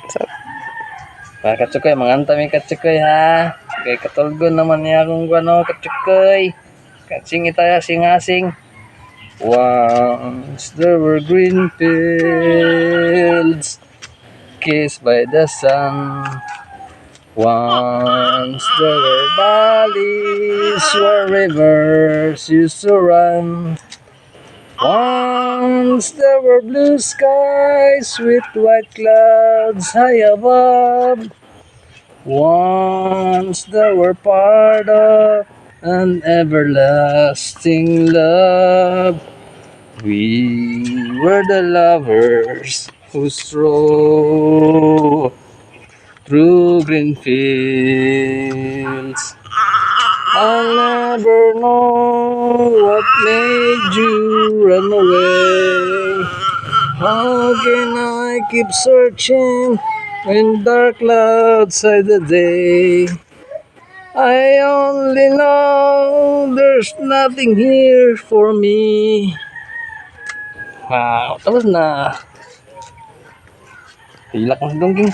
So, para katsukoy, manganta mi katsukoy ha. Kay katulgon naman niya akong ano katsukoy. Katsing itaya sing-asing. Once there were green fields kissed by the sun. Once there were valleys where rivers used to run. Once there were blue skies with white clouds high above. Once there were part of an everlasting love. We were the lovers who strolled through green fields. I'll never know what made you run away. How can I keep searching when dark clouds hide the day? I only know there's nothing here for me. Wow, tapos na. Hilak ng dungging.